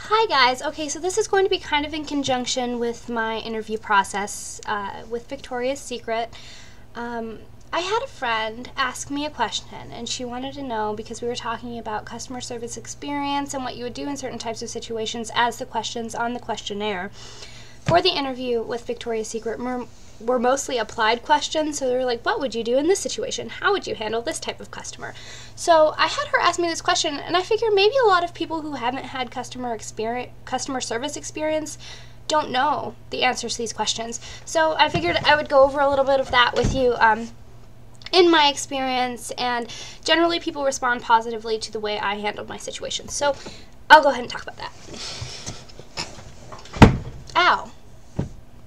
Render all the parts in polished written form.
Hi guys. Okay, so this is going to be kind of in conjunction with my interview process with Victoria's Secret. I had a friend ask me a question, and she wanted to know, because we were talking about customer service experience and what you would do in certain types of situations as the questions on the questionnaire. For the interview with Victoria's Secret were mostly applied questions, so they were like, what would you do in this situation? How would you handle this type of customer? So I had her ask me this question, and I figured maybe a lot of people who haven't had customer service experience don't know the answers to these questions. So I figured I would go over a little bit of that with you in my experience, and generally people respond positively to the way I handled my situation. So I'll go ahead and talk about that. Ow.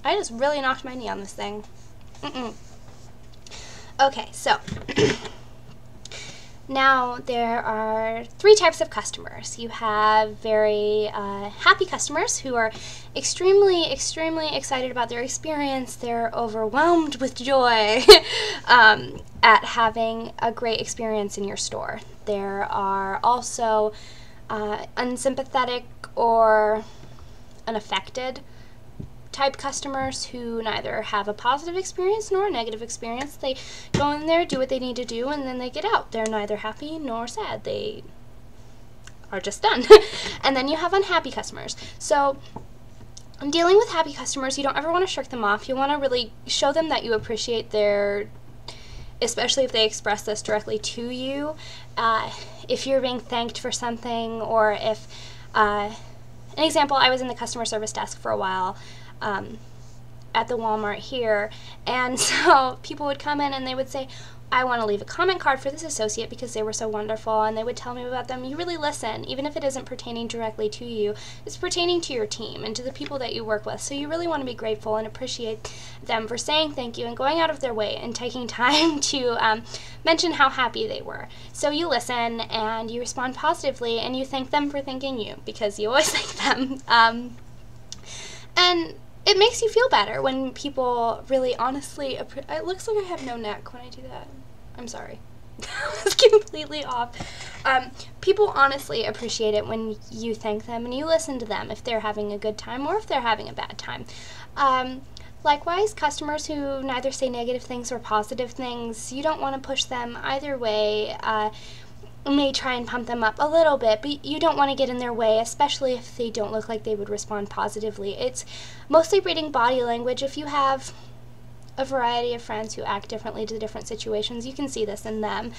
I just really knocked my knee on this thing. Okay, so now there are three types of customers. You have very happy customers who are extremely excited about their experience. They're overwhelmed with joy at having a great experience in your store. There are also unsympathetic or unaffected type customers who neither have a positive experience nor a negative experience. They go in there, do what they need to do, and then they get out. They're neither happy nor sad. They are just done. And then you have unhappy customers. So dealing with happy customers, you don't ever want to shirk them off. You want to really show them that you appreciate especially if they express this directly to you. If you're being thanked for something, or if, an example, I was in the customer service desk for a while at the Walmart here, and so people would come in and they would say, I want to leave a comment card for this associate because they were so wonderful, and they would tell me about them. You really listen, even if it isn't pertaining directly to you. It's pertaining to your team and to the people that you work with, so you really want to be grateful and appreciate them for saying thank you and going out of their way and taking time to mention how happy they were. So you listen and you respond positively, and you thank them for thanking you, because you always thank them. And it makes you feel better when people really honestly it looks like I have no neck when I do that. I'm sorry. It's completely off. People honestly appreciate it when you thank them and you listen to them if they're having a good time or if they're having a bad time. Likewise, customers who neither say negative things or positive things, you don't want to push them either way. May try and pump them up a little bit, but you don't want to get in their way, especially if they don't look like they would respond positively. It's mostly reading body language. If you have a variety of friends who act differently to different situations, you can see this in them.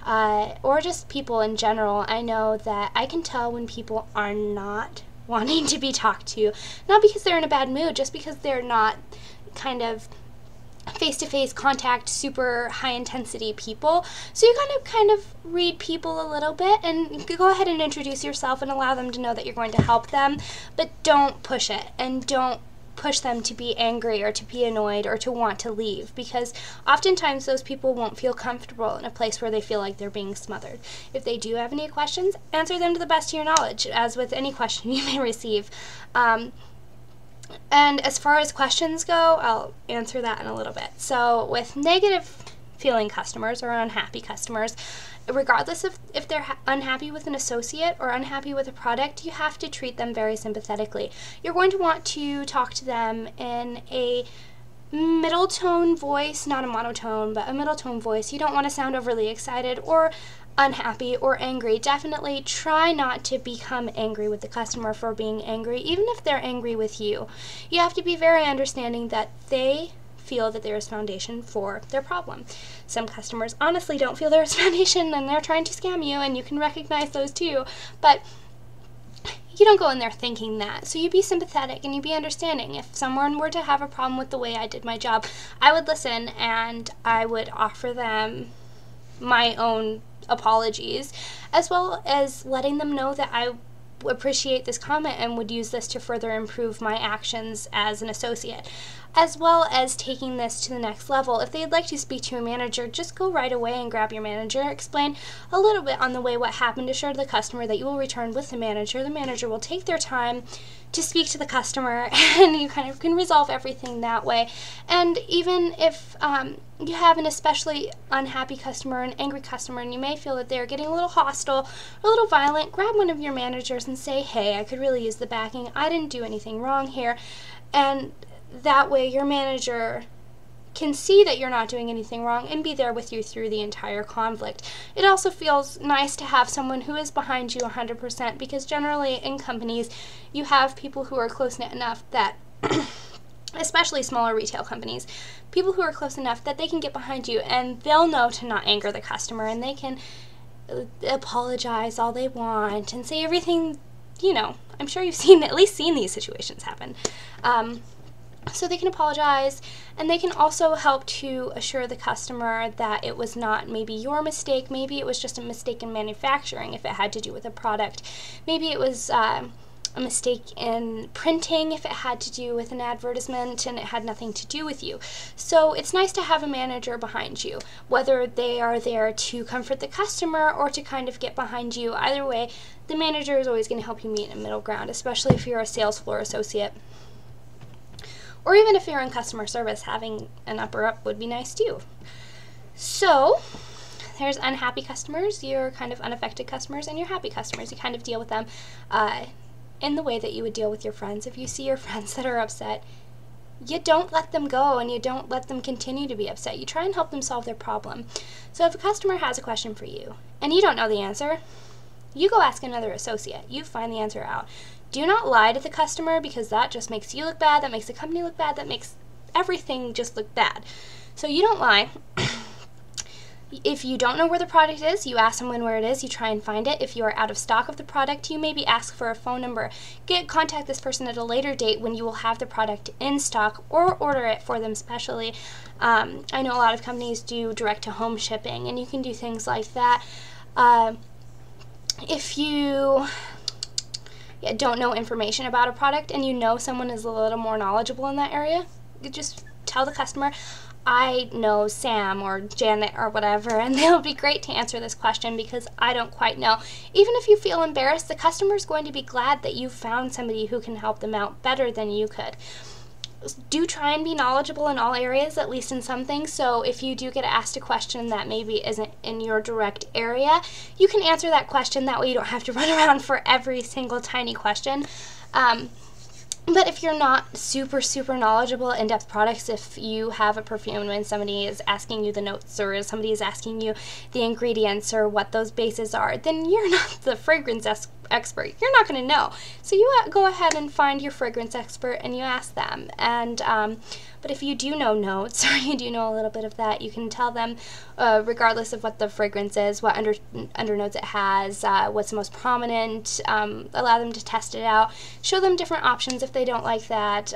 Or just people in general. I know that I can tell when people are not wanting to be talked to, not because they're in a bad mood, just because they're not kind of face-to-face contact, super high-intensity people. So you kind of read people a little bit, and go ahead and introduce yourself and allow them to know that you're going to help them, but don't push it, and don't push them to be angry or to be annoyed or to want to leave, because oftentimes those people won't feel comfortable in a place where they feel like they're being smothered. If they do have any questions, answer them to the best of your knowledge, as with any question you may receive. And as far as questions go, I'll answer that in a little bit. So with negative feeling customers or unhappy customers, regardless of if they're unhappy with an associate or unhappy with a product, you have to treat them very sympathetically. You're going to want to talk to them in a middle tone voice, not a monotone, but a middle tone voice. You don't want to sound overly excited or unhappy or angry. Definitely try not to become angry with the customer for being angry, even if they're angry with you. You have to be very understanding that they feel that there is foundation for their problem. Some customers honestly don't feel there is foundation, and they're trying to scam you, and you can recognize those too, but you don't go in there thinking that. So you be sympathetic and you be understanding. If someone were to have a problem with the way I did my job, I would listen and I would offer them my own apologies, as well as letting them know that I appreciate this comment and would use this to further improve my actions as an associate. as well as taking this to the next level. If they'd like to speak to a manager, just go right away and grab your manager, explain a little bit on the way what happened, assure the customer that you will return with the manager. The manager will take their time to speak to the customer, and you kind of can resolve everything that way. And even if you have an especially unhappy customer, an angry customer, and you may feel that they're getting a little hostile, a little violent, grab one of your managers and say, hey, I could really use the backing. I didn't do anything wrong here. And that way your manager can see that you're not doing anything wrong and be there with you through the entire conflict. It also feels nice to have someone who is behind you 100%, because generally in companies you have people who are close-knit enough that especially smaller retail companies, people who are close enough that they can get behind you and they'll know to not anger the customer, and they can apologize all they want and say everything, you know, I'm sure you've at least seen these situations happen. So they can apologize, and they can also help to assure the customer that it was not maybe your mistake, maybe it was just a mistake in manufacturing if it had to do with a product, maybe it was a mistake in printing if it had to do with an advertisement and it had nothing to do with you. So it's nice to have a manager behind you, whether they are there to comfort the customer or to kind of get behind you. Either way, the manager is always going to help you meet in a middle ground, especially if you're a sales floor associate. Or even if you're in customer service, having an upper up would be nice too. So there's unhappy customers, your kind of unaffected customers, and your happy customers. You kind of deal with them in the way that you would deal with your friends. If you see your friends that are upset, you don't let them go and you don't let them continue to be upset. You try and help them solve their problem. So if a customer has a question for you and you don't know the answer, you go ask another associate. You find the answer out. Do not lie to the customer, because that just makes you look bad, that makes the company look bad, that makes everything just look bad. So you don't lie. If you don't know where the product is, you ask someone where it is, you try and find it. If you are out of stock of the product, you maybe ask for a phone number. Contact this person at a later date when you will have the product in stock, or order it for them specially. I know a lot of companies do direct-to-home shipping, and you can do things like that. If you don't know information about a product and you know someone is a little more knowledgeable in that area, you just tell the customer, I know Sam or Janet or whatever, and they'll be great to answer this question because I don't quite know. Even if you feel embarrassed, the customer is going to be glad that you found somebody who can help them out better than you could. Do try and be knowledgeable in all areas, at least in some things. So if you do get asked a question that maybe isn't in your direct area, you can answer that question. That way you don't have to run around for every single tiny question. But if you're not super knowledgeable in-depth products, if you have a perfume and somebody is asking you the notes, or somebody is asking you the ingredients or what those bases are, then you're not the fragrance expert. You're not going to know. So you go ahead and find your fragrance expert and you ask them. And but if you do know notes, or you do know a little bit of that, you can tell them, regardless of what the fragrance is, what undernotes it has, what's the most prominent, allow them to test it out, show them different options if they don't like that.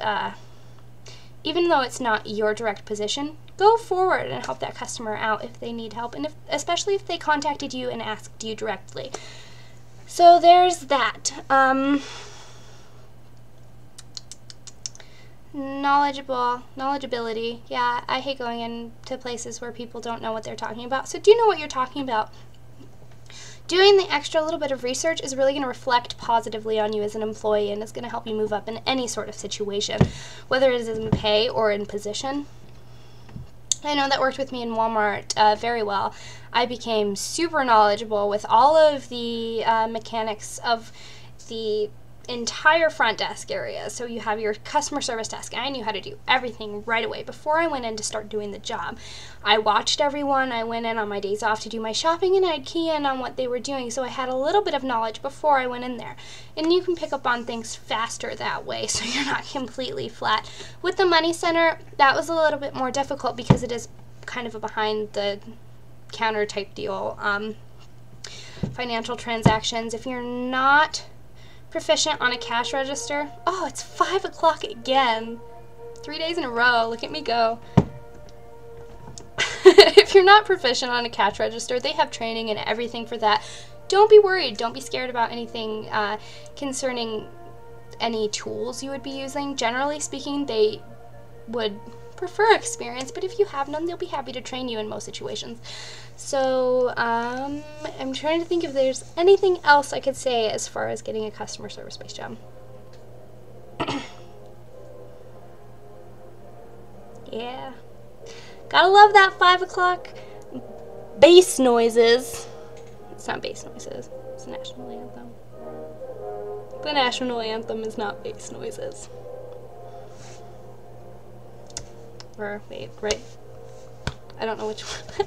Even though it's not your direct position, go forward and help that customer out if they need help, and especially if they contacted you and asked you directly. So there's that. Knowledgeability. Yeah, I hate going into places where people don't know what they're talking about. So do know what you're talking about. Doing the extra little bit of research is really going to reflect positively on you as an employee, and it's going to help you move up in any sort of situation, whether it is in pay or in position. I know that worked with me in Walmart very well. I became super knowledgeable with all of the mechanics of the entire front desk area. So you have your customer service desk. I knew how to do everything right away before I went in to start doing the job. I watched everyone. I went in on my days off to do my shopping, and I'd key in on what they were doing, so I had a little bit of knowledge before I went in there. And you can pick up on things faster that way, so you're not completely flat. With the Money Center, that was a little bit more difficult because it is kind of a behind the counter type deal. Financial transactions, if you're not proficient on a cash register, oh, it's 5 o'clock again. 3 days in a row, look at me go. If you're not proficient on a cash register, they have training and everything for that. Don't be worried, don't be scared about anything concerning any tools you would be using. Generally speaking, they would prefer experience, but if you have none, they'll be happy to train you in most situations. So I'm trying to think if there's anything else I could say as far as getting a customer service-based job. Yeah. Gotta love that 5 o'clock bass noises. It's not bass noises. It's the national anthem. The national anthem is not bass noises. Or, wait, right? I don't know which one. I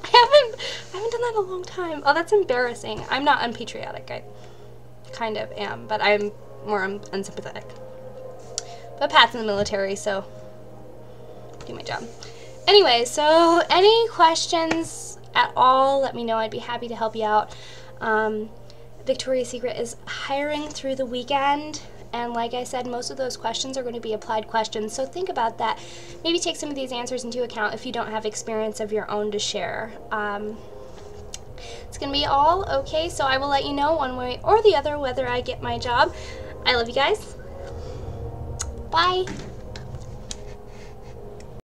haven't done that in a long time. Oh, that's embarrassing. I'm not unpatriotic. I kind of am, but I'm more unsympathetic. But Pat's in the military, so do my job. Anyway, so any questions at all, let me know. I'd be happy to help you out. Victoria's Secret is hiring through the weekend, and like I said, most of those questions are going to be applied questions, so think about that. Maybe take some of these answers into account if you don't have experience of your own to share. It's going to be all okay, so I will let you know one way or the other whether I get my job. I love you guys. Bye.